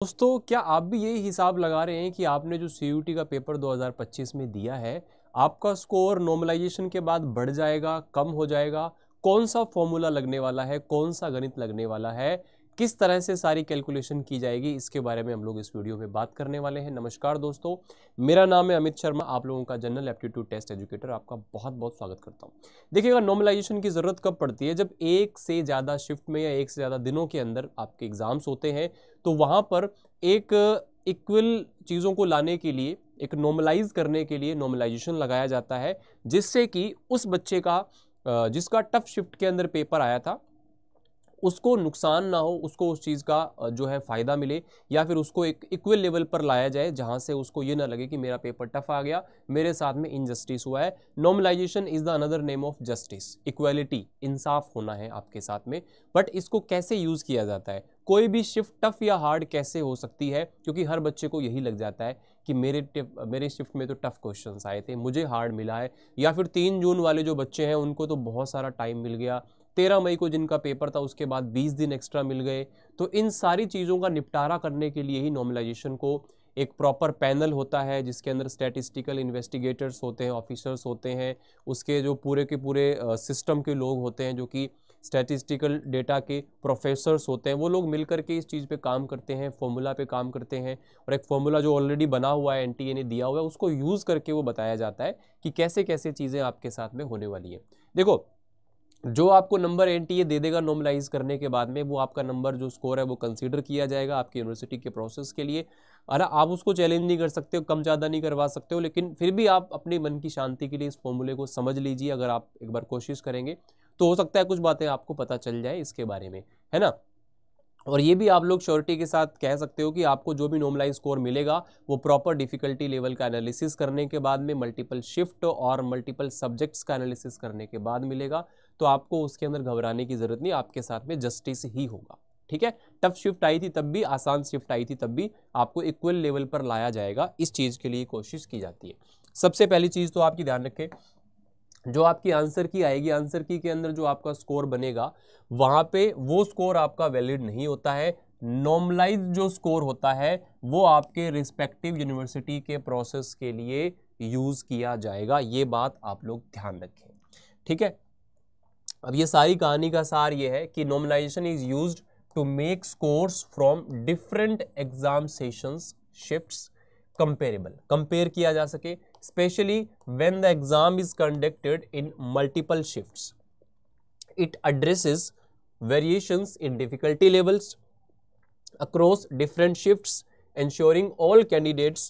दोस्तों, क्या आप भी यही हिसाब लगा रहे हैं कि आपने जो सीयूटी का पेपर 2025 में दिया है, आपका स्कोर नॉर्मलाइजेशन के बाद बढ़ जाएगा, कम हो जाएगा? कौन सा फॉर्मूला लगने वाला है, कौन सा गणित लगने वाला है, किस तरह से सारी कैलकुलेशन की जाएगी, इसके बारे में हम लोग इस वीडियो में बात करने वाले हैं। नमस्कार दोस्तों, मेरा नाम है अमित शर्मा, आप लोगों का जनरल एप्टीट्यूड टेस्ट एजुकेटर। आपका बहुत बहुत स्वागत करता हूँ। देखिएगा, नॉर्मलाइजेशन की ज़रूरत कब पड़ती है? जब एक से ज़्यादा शिफ्ट में या एक से ज़्यादा दिनों के अंदर आपके एग्जाम्स होते हैं, तो वहाँ पर एक इक्वल चीज़ों को लाने के लिए, एक नॉर्मलाइज करने के लिए नॉर्मलाइजेशन लगाया जाता है, जिससे कि उस बच्चे का जिसका टफ शिफ्ट के अंदर पेपर आया था, उसको नुकसान ना हो, उसको उस चीज़ का जो है फ़ायदा मिले, या फिर उसको एक इक्वल लेवल पर लाया जाए जहाँ से उसको ये ना लगे कि मेरा पेपर टफ आ गया, मेरे साथ में इनजस्टिस हुआ है। Normalisation is the another name of justice. Equality, इंसाफ होना है आपके साथ में। बट इसको कैसे यूज़ किया जाता है? कोई भी शिफ्ट टफ या हार्ड कैसे हो सकती है? क्योंकि हर बच्चे को यही लग जाता है कि मेरे शिफ्ट में तो टफ क्वेश्चंस आए थे, मुझे हार्ड मिला है। या फिर 3 जून वाले जो बच्चे हैं उनको तो बहुत सारा टाइम मिल गया, 13 मई को जिनका पेपर था उसके बाद 20 दिन एक्स्ट्रा मिल गए। तो इन सारी चीज़ों का निपटारा करने के लिए ही नॉर्मलाइजेशन को एक प्रॉपर पैनल होता है, जिसके अंदर स्टैटिस्टिकल इन्वेस्टिगेटर्स होते हैं, ऑफिसर्स होते हैं, उसके जो पूरे के पूरे सिस्टम के लोग होते हैं, जो कि स्टैटिस्टिकल डेटा के प्रोफेसर्स होते हैं, वो लोग मिलकर के इस चीज़ पे काम करते हैं, फॉर्मूला पे काम करते हैं। और एक फॉर्मूला जो ऑलरेडी बना हुआ है, एनटीए ने दिया हुआ है, उसको यूज़ करके वो बताया जाता है कि कैसे कैसे चीज़ें आपके साथ में होने वाली है। देखो, जो आपको नंबर एनटीए दे देगा नॉर्मलाइज करने के बाद में, वो आपका नंबर जो स्कोर है वो कंसीडर किया जाएगा आपकी यूनिवर्सिटी के प्रोसेस के लिए। अरे आप उसको चैलेंज नहीं कर सकते हो, कम ज़्यादा नहीं करवा सकते हो, लेकिन फिर भी आप अपने मन की शांति के लिए इस फॉर्मूले को समझ लीजिए। अगर आप एक बार कोशिश करेंगे तो हो सकता है कुछ बातें आपको पता चल जाए इसके बारे में, है ना। और ये भी आप लोग श्योरिटी के साथ कह सकते हो कि आपको जो भी नॉर्मलाइज स्कोर मिलेगा वो प्रॉपर डिफिकल्टी लेवल का एनालिसिस करने के बाद में, मल्टीपल शिफ्ट और मल्टीपल सब्जेक्ट्स का एनालिसिस करने के बाद मिलेगा। तो आपको उसके अंदर घबराने की जरूरत नहीं, आपके साथ में जस्टिस ही होगा। ठीक है, टफ शिफ्ट आई थी तब भी, आसान शिफ्ट आई थी तब भी, आपको इक्वल लेवल पर लाया जाएगा, इस चीज़ के लिए कोशिश की जाती है। सबसे पहली चीज़ तो आपकी ध्यान रखें, जो आपकी आंसर की आएगी, आंसर की के अंदर जो आपका स्कोर बनेगा, वहां पे वो स्कोर आपका वैलिड नहीं होता है। नॉर्मलाइज जो स्कोर होता है वो आपके रिस्पेक्टिव यूनिवर्सिटी के प्रोसेस के लिए यूज किया जाएगा। ये बात आप लोग ध्यान रखें, ठीक है। अब ये सारी कहानी का सार ये है कि normalization is used to make scores from different exam sessions shifts comparable, compare किया जा सके, specially when the exam is conducted in multiple shifts. It addresses variations in difficulty levels across different shifts, ensuring all candidates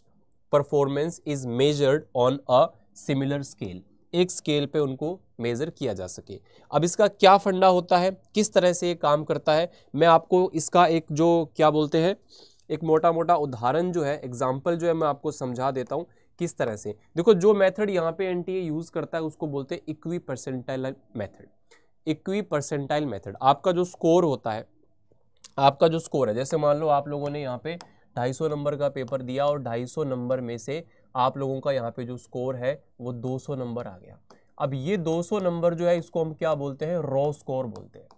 performance is measured on a similar scale, एक scale पे उनको major किया जा सके। अब इसका क्या फंडा होता है, किस तरह से ये काम करता है, मैं आपको इसका एक जो क्या बोलते हैं, एक मोटा मोटा उदाहरण जो है, एग्जाम्पल जो है, मैं आपको समझा देता हूँ किस तरह से। देखो, जो मेथड यहाँ पे एनटीए यूज करता है उसको बोलते हैं equi percentile method. Equi percentile method, आपका जो स्कोर होता है, आपका जो स्कोर है, जैसे मान लो आप लोगों ने यहाँ पे 250 नंबर का पेपर दिया और 250 नंबर में से आप लोगों का यहाँ पे जो स्कोर है वो 200 नंबर आ गया। अब ये 200 नंबर जो है इसको हम क्या बोलते हैं, रॉ स्कोर बोलते हैं।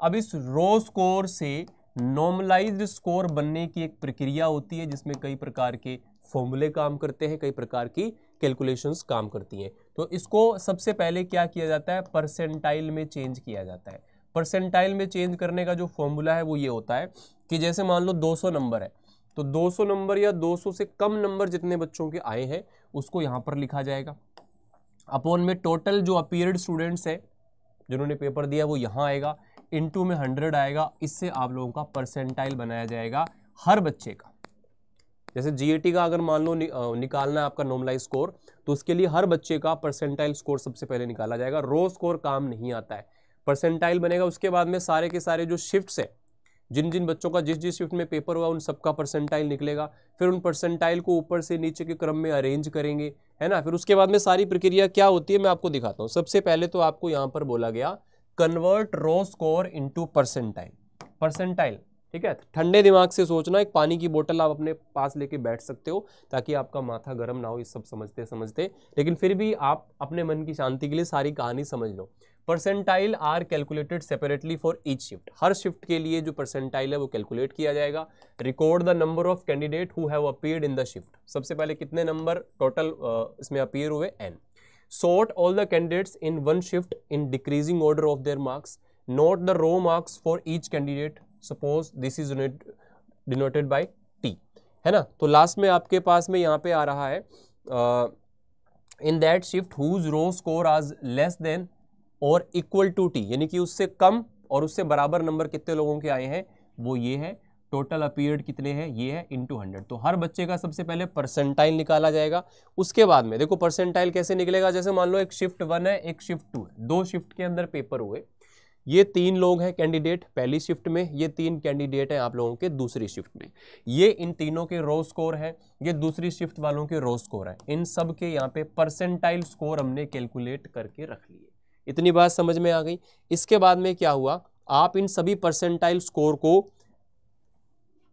अब इस रॉ स्कोर से नॉर्मलाइज्ड स्कोर बनने की एक प्रक्रिया होती है, जिसमें कई प्रकार के फॉर्मूले काम करते हैं, कई प्रकार की कैलकुलेशंस काम करती हैं। तो इसको सबसे पहले क्या किया जाता है, परसेंटाइल में चेंज किया जाता है। परसेंटाइल में चेंज करने का जो फॉर्मूला है वो ये होता है कि जैसे मान लो 200 नंबर है, तो 200 नंबर या 200 से कम नंबर जितने बच्चों के आए हैं उसको यहाँ पर लिखा जाएगा, अपॉन में टोटल जो अपीयर्ड स्टूडेंट्स हैं जिन्होंने पेपर दिया वो यहाँ आएगा, इनटू में 100 आएगा। इससे आप लोगों का परसेंटाइल बनाया जाएगा हर बच्चे का। जैसे जीएटी का अगर मान लो निकालना है आपका नॉर्मलाइज स्कोर, तो उसके लिए हर बच्चे का परसेंटाइल स्कोर सबसे पहले निकाला जाएगा। रो स्कोर काम नहीं आता है, परसेंटाइल बनेगा। उसके बाद में सारे के सारे जो शिफ्ट्स है, जिन जिन बच्चों का जिस जिस शिफ्ट में पेपर हुआ उन सबका परसेंटाइल निकलेगा। फिर उन परसेंटाइल को ऊपर से नीचे के क्रम में अरेंज करेंगे, है ना। फिर उसके बाद में सारी प्रक्रिया क्या होती है मैं आपको दिखाता हूँ। सबसे पहले तो आपको यहाँ पर बोला गया कन्वर्ट रो स्कोर इनटू परसेंटाइल। परसेंटाइल, ठीक है। ठंडे दिमाग से सोचना, एक पानी की बोतल आप अपने पास लेके बैठ सकते हो ताकि आपका माथा गर्म ना हो, ये सब समझते समझते, लेकिन फिर भी आप अपने मन की शांति के लिए सारी कहानी समझ लो। Percentile are calculated separately for each shift, हर शिफ्ट के लिए जो परसेंटाइल है वो कैलकुलेट किया जाएगा। Record the number of candidate who have appeared in the shift, सबसे पहले कितने नंबर टोटल इसमें अपीयर हुए, n। Sort all the candidates in one shift in decreasing order of their marks, note the raw marks for each candidate, suppose this is denoted by t, है ना। तो last में आपके पास में यहाँ पे आ रहा है in that shift whose raw score is less than और इक्वल टू टी, यानी कि उससे कम और उससे बराबर नंबर कितने लोगों के आए हैं, वो ये है। टोटल अपीयर्ड कितने हैं, ये है इनटू 100। तो हर बच्चे का सबसे पहले परसेंटाइल निकाला जाएगा। उसके बाद में देखो परसेंटाइल कैसे निकलेगा, जैसे मान लो एक शिफ्ट 1 है, एक शिफ्ट 2 है, 2 शिफ्ट के अंदर पेपर हुए, ये 3 लोग हैं कैंडिडेट पहली शिफ्ट में, ये 3 कैंडिडेट हैं आप लोगों के दूसरी शिफ्ट में, ये इन तीनों के रो स्कोर है, ये दूसरी शिफ्ट वालों के रो स्कोर है, इन सब के यहाँ पे परसेंटाइल स्कोर हमने कैलकुलेट करके रख लिए। इतनी बात समझ में आ गई। इसके बाद में क्या हुआ, आप इन सभी परसेंटाइल स्कोर को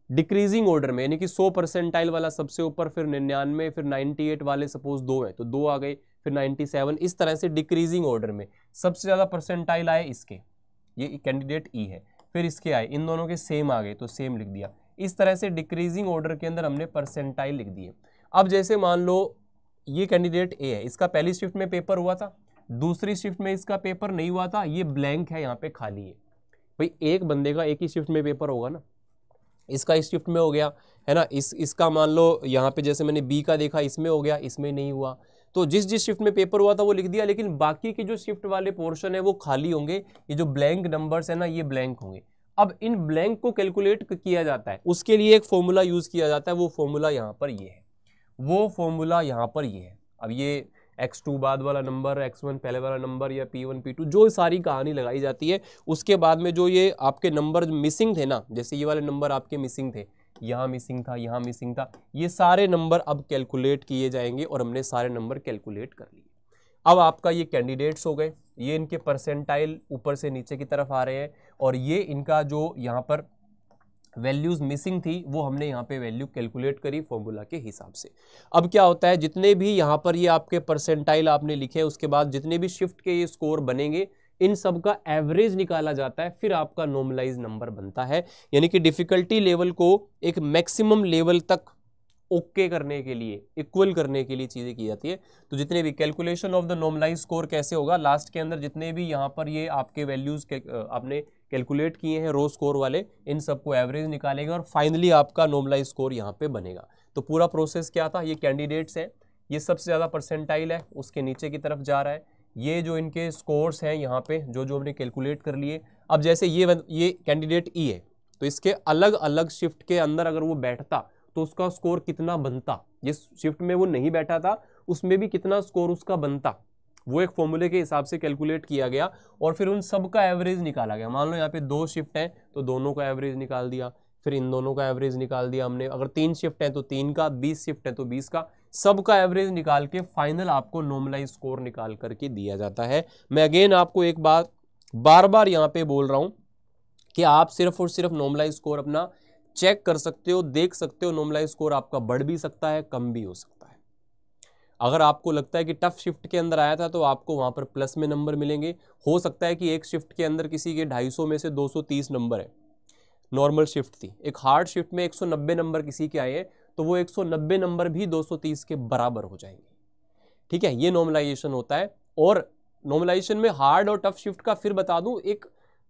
डिक्रीजिंग ऑर्डर में, यानी कि 100 परसेंटाइल वाला सबसे ऊपर, फिर 99, फिर 98 वाले सपोज 2 है तो 2 आ गए, फिर 97, इस तरह से डिक्रीजिंग ऑर्डर में। सबसे ज्यादा परसेंटाइल आए इसके, ये कैंडिडेट ई है, फिर इसके आए, इन दोनों के सेम आ गए तो सेम लिख दिया। इस तरह से डिक्रीजिंग ऑर्डर के अंदर हमने परसेंटाइल लिख दिए। अब जैसे मान लो ये कैंडिडेट ए है, इसका पहली शिफ्ट में पेपर हुआ था, दूसरी शिफ्ट में इसका पेपर नहीं हुआ था, ये ब्लैंक है, यहाँ पे खाली है। भाई एक बंदे का एक ही शिफ्ट में पेपर होगा ना, इसका इस शिफ्ट में हो गया है ना, इसका मान लो यहाँ पे जैसे मैंने बी का देखा, इसमें हो गया, इसमें नहीं हुआ, तो जिस जिस शिफ्ट में पेपर हुआ था वो लिख दिया, लेकिन बाकी के जो शिफ्ट वाले पोर्शन है वो खाली होंगे, ये जो ब्लैंक नंबर्स है ना ये ब्लैंक होंगे। अब इन ब्लैंक को कैलकुलेट किया जाता है, उसके लिए एक फॉर्मूला यूज किया जाता है, वो फॉर्मूला यहाँ पर ये है, वो फॉर्मूला यहाँ पर ये है। अब ये x2 बाद वाला नंबर, x1 पहले वाला नंबर, या p1 p2 जो सारी कहानी लगाई जाती है, उसके बाद में जो ये आपके नंबर मिसिंग थे ना, जैसे ये वाले नंबर आपके मिसिंग थे, यहाँ मिसिंग था, यहाँ मिसिंग था, ये सारे नंबर अब कैलकुलेट किए जाएंगे और हमने सारे नंबर कैलकुलेट कर लिए। अब आपका ये कैंडिडेट्स हो गए, ये इनके परसेंटाइल ऊपर से नीचे की तरफ आ रहे हैं, और ये इनका जो यहाँ पर वैल्यूज मिसिंग थी वो हमने यहाँ पे वैल्यू कैलकुलेट करी फॉर्मूला के हिसाब से। अब क्या होता है, जितने भी यहाँ पर ये आपके परसेंटाइल आपने लिखे, उसके बाद जितने भी शिफ्ट के ये स्कोर बनेंगे, इन सब का एवरेज निकाला जाता है, फिर आपका नॉर्मलाइज नंबर बनता है। यानी कि डिफिकल्टी लेवल को एक मैक्सिमम लेवल तक ओके करने के लिए, इक्वल करने के लिए चीजें की जाती है। तो जितने भी calculation of the normalize score कैसे होगा, लास्ट के अंदर जितने भी यहाँ पर ये आपके वैल्यूज आपने कैलकुलेट किए हैं रो स्कोर वाले, इन सबको एवरेज निकालेगा और फाइनली आपका नॉर्मलाइज स्कोर यहाँ पे बनेगा। तो पूरा प्रोसेस क्या था, ये कैंडिडेट्स हैं, ये सबसे ज़्यादा परसेंटाइल है, उसके नीचे की तरफ जा रहा है, ये जो इनके स्कोर्स हैं यहाँ पे जो जो हमने कैलकुलेट कर लिए। अब जैसे ये कैंडिडेट ई है, तो इसके अलग अलग शिफ्ट के अंदर अगर वो बैठता तो उसका स्कोर कितना बनता, जिस शिफ्ट में वो नहीं बैठा था उसमें भी कितना स्कोर उसका बनता, वो एक फॉर्मूले के हिसाब से कैलकुलेट किया गया और फिर उन सब का एवरेज निकाला गया। मान लो यहाँ पे 2 शिफ्ट हैं तो दोनों का एवरेज निकाल दिया, फिर इन दोनों का एवरेज निकाल दिया हमने, अगर 3 शिफ्ट हैं तो 3 का, 20 शिफ्ट है तो 20 का, सब का एवरेज निकाल के फाइनल आपको नॉर्मलाइज स्कोर निकाल करके दिया जाता है। मैं अगेन आपको एक बात बार बार यहाँ पे बोल रहा हूँ कि आप सिर्फ और सिर्फ नॉर्मलाइज स्कोर अपना चेक कर सकते हो, देख सकते हो, नॉर्मलाइज स्कोर आपका बढ़ भी सकता है, कम भी हो सकता है। अगर आपको लगता है कि टफ शिफ्ट के अंदर आया था तो आपको वहां पर प्लस में नंबर मिलेंगे। हो सकता है कि एक शिफ्ट के अंदर किसी के 250 में से 230 नंबर है, नॉर्मल शिफ्ट थी। एक हार्ड शिफ्ट में 190 नंबर किसी के आए हैं तो वो 190 नंबर भी 230 के बराबर हो जाएंगे। ठीक है, ये नॉर्मलाइजेशन होता है। और नॉर्मलाइजेशन में हार्ड और टफ शिफ्ट का फिर बता दूं, एक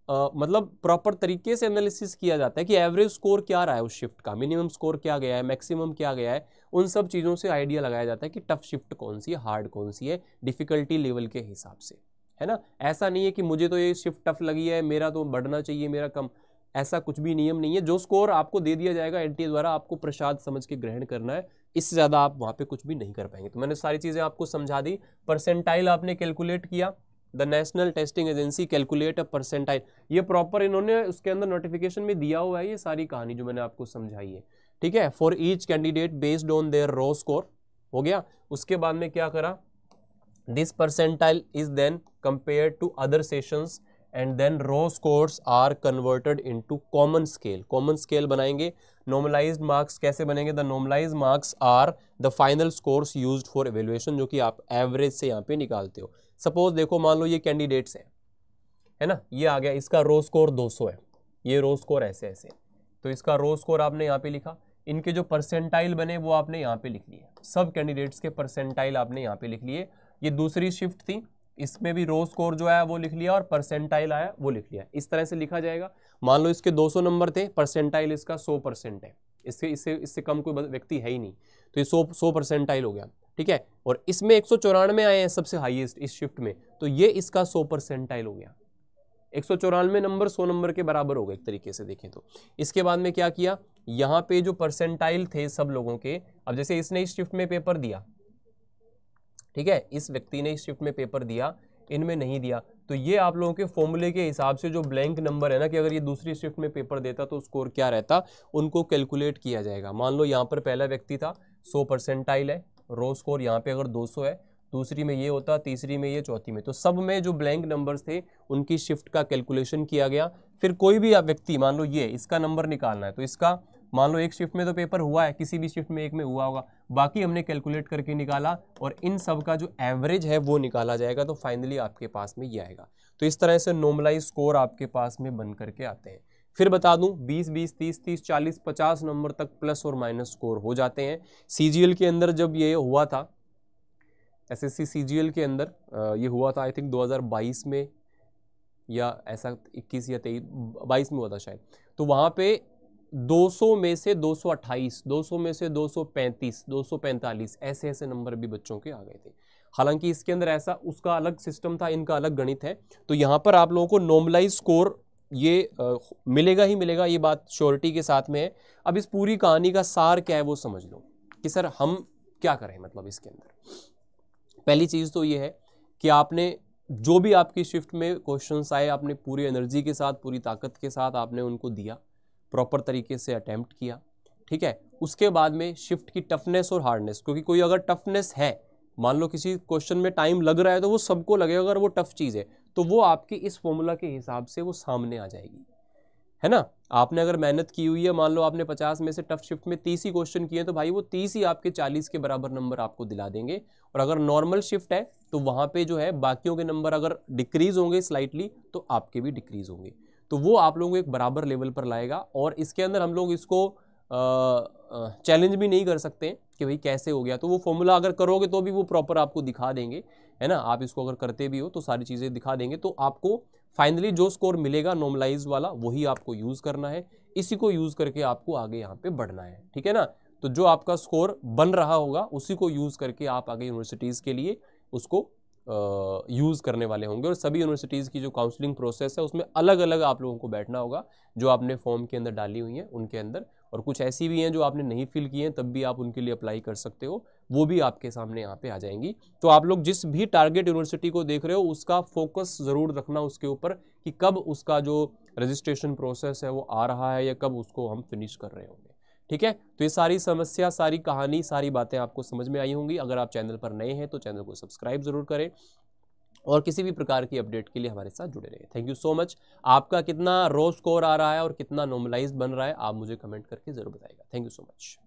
मतलब प्रॉपर तरीके से एनालिसिस किया जाता है कि एवरेज स्कोर क्या रहा है उस शिफ्ट का, मिनिमम स्कोर क्या गया है, मैक्सिमम क्या गया है, उन सब चीज़ों से आइडिया लगाया जाता है कि टफ शिफ्ट कौन सी है, हार्ड कौन सी है, डिफिकल्टी लेवल के हिसाब से, है ना। ऐसा नहीं है कि मुझे तो ये शिफ्ट टफ लगी है, मेरा तो बढ़ना चाहिए, मेरा कम, ऐसा कुछ भी नियम नहीं है। जो स्कोर आपको दे दिया जाएगा एनटीए द्वारा, आपको प्रसाद समझ के ग्रहण करना है, इससे ज़्यादा आप वहाँ पे कुछ भी नहीं कर पाएंगे। तो मैंने सारी चीज़ें आपको समझा दी। परसेंटाइल आपने कैलकुलेट किया, the national testing agency calculate a percentile, ये प्रॉपर इन्होंने उसके अंदर नोटिफिकेशन में दिया हुआ है, ये सारी कहानी जो मैंने आपको समझाई है। ठीक है, for each candidate based on their raw score हो गया। उसके बाद में क्या करा, this percentile is then compared to other sessions and then raw scores are converted into common scale. Common scale बनाएंगे। नॉर्मलाइज्ड मार्क्स कैसे बनेंगे, the normalized marks are the final scores used for evaluation, जो कि आप average से यहाँ पे निकालते हो। सपोज देखो, मान लो ये कैंडिडेट्स हैं, है ना, ये आ गया, इसका रो स्कोर 200 है, ये रो स्कोर ऐसे ऐसे, तो इसका रो स्कोर आपने यहाँ पे लिखा, इनके जो परसेंटाइल बने वो आपने यहाँ पे लिख लिए, सब कैंडिडेट्स के परसेंटाइल आपने यहाँ पे लिख लिए। ये दूसरी शिफ्ट थी, इसमें भी रो स्कोर जो आया वो लिख लिया और परसेंटाइल आया वो लिख लिया, इस तरह से लिखा जाएगा। मान लो इसके 200 नंबर थे, परसेंटाइल इसका 100% है, इससे कम कोई व्यक्ति है ही नहीं, तो ये 100 परसेंटाइल हो गया, ठीक है। और इसमें 194 आए हैं सबसे हाईएस्ट इस शिफ्ट में, तो ये इसका 100 परसेंटाइल हो गया, 194 नंबर 100 नंबर के बराबर हो गए एक तरीके से देखें तो। इसके बाद में क्या किया, यहाँ पे जो परसेंटाइल थे सब लोगों के, अब जैसे इसने इस शिफ्ट में पेपर दिया, ठीक है, इस व्यक्ति ने इस शिफ्ट में पेपर दिया, इनमें नहीं दिया, तो ये आप लोगों के फॉर्मूले के हिसाब से जो ब्लैंक नंबर है ना, कि अगर ये दूसरी शिफ्ट में पेपर देता तो स्कोर क्या रहता, उनको कैलकुलेट किया जाएगा। मान लो यहाँ पर पहला व्यक्ति था, 100 परसेंटाइल है, रो स्कोर यहाँ पे अगर 200 है, दूसरी में ये होता, तीसरी में ये, चौथी में, तो सब में जो ब्लैंक नंबर्स थे उनकी शिफ्ट का कैलकुलेशन किया गया। फिर कोई भी व्यक्ति, मान लो ये इसका नंबर निकालना है, तो इसका मान लो एक शिफ्ट में तो पेपर हुआ है, किसी भी शिफ्ट में एक में हुआ होगा, बाकी हमने कैलकुलेट करके निकाला और इन सब का जो एवरेज है वो निकाला जाएगा, तो फाइनली आपके पास में ये आएगा। तो इस तरह से नॉर्मलाइज स्कोर आपके पास में बन करके आते हैं। फिर बता दूं 20, 20, 30, 30, 40, 50 नंबर तक प्लस और माइनस स्कोर हो जाते हैं। सीजीएल के अंदर जब ये हुआ था, एसएससी सीजीएल के अंदर ये हुआ था आई थिंक 2022 में, या ऐसा 21 या 22 में हुआ था शायद, तो वहाँ पे 200 में से 228, 200 में से 235, 245 ऐसे ऐसे नंबर भी बच्चों के आ गए थे। हालांकि इसके अंदर ऐसा उसका अलग सिस्टम था, इनका अलग गणित है, तो यहाँ पर आप लोगों को नॉर्मलाइज स्कोर ये मिलेगा ही मिलेगा, ये बात श्योरिटी के साथ में है। अब इस पूरी कहानी का सार क्या है वो समझ लो कि सर हम क्या करें, मतलब इसके अंदर पहली चीज़ तो ये है कि आपने जो भी आपकी शिफ्ट में क्वेश्चंस आए, आपने पूरी एनर्जी के साथ, पूरी ताकत के साथ आपने उनको दिया, प्रॉपर तरीके से अटेम्प्ट किया, ठीक है। उसके बाद में शिफ्ट की टफनेस और हार्डनेस, क्योंकि कोई अगर टफनेस है, मान लो किसी क्वेश्चन में टाइम लग रहा है तो वो सबको लगेगा, अगर वो टफ चीज़ है तो वो आपकी इस फॉर्मूला के हिसाब से वो सामने आ जाएगी, है ना। आपने अगर मेहनत की हुई है, मान लो आपने 50 में से टफ शिफ्ट में 30 ही क्वेश्चन किए, तो भाई वो 30 ही आपके 40 के बराबर नंबर आपको दिला देंगे। और अगर नॉर्मल शिफ्ट है तो वहाँ पे जो है बाकियों के नंबर अगर डिक्रीज होंगे स्लाइटली, तो आपके भी डिक्रीज होंगे, तो वो आप लोगों को एक बराबर लेवल पर लाएगा। और इसके अंदर हम लोग इसको चैलेंज भी नहीं कर सकते कि भाई कैसे हो गया, तो वो फॉर्मूला अगर करोगे तो भी वो प्रॉपर आपको दिखा देंगे, है ना। आप इसको अगर करते भी हो तो सारी चीज़ें दिखा देंगे, तो आपको फाइनली जो स्कोर मिलेगा नॉर्मलाइज वाला वही आपको यूज़ करना है, इसी को यूज़ करके आपको आगे यहाँ पे बढ़ना है, ठीक है ना। तो जो आपका स्कोर बन रहा होगा उसी को यूज़ करके आप आगे यूनिवर्सिटीज़ के लिए उसको यूज़ करने वाले होंगे। और सभी यूनिवर्सिटीज़ की जो काउंसलिंग प्रोसेस है उसमें अलग अलग आप लोगों को बैठना होगा, जो आपने फॉर्म के अंदर डाली हुई हैं उनके अंदर, और कुछ ऐसी भी हैं जो आपने नहीं फिल की हैं, तब भी आप उनके लिए अप्लाई कर सकते हो, वो भी आपके सामने यहाँ पे आ जाएंगी। तो आप लोग जिस भी टारगेट यूनिवर्सिटी को देख रहे हो उसका फोकस ज़रूर रखना उसके ऊपर कि कब उसका जो रजिस्ट्रेशन प्रोसेस है वो आ रहा है या कब उसको हम फिनिश कर रहे होंगे, ठीक है। तो ये सारी समस्या, सारी कहानी, सारी बातें आपको समझ में आई होंगी। अगर आप चैनल पर नए हैं तो चैनल को सब्सक्राइब जरूर करें और किसी भी प्रकार की अपडेट के लिए हमारे साथ जुड़े रहिए। Thank you so much. आपका कितना रो स्कोर आ रहा है और कितना नॉर्मलाइज बन रहा है आप मुझे कमेंट करके जरूर बताइएगा। Thank you so much.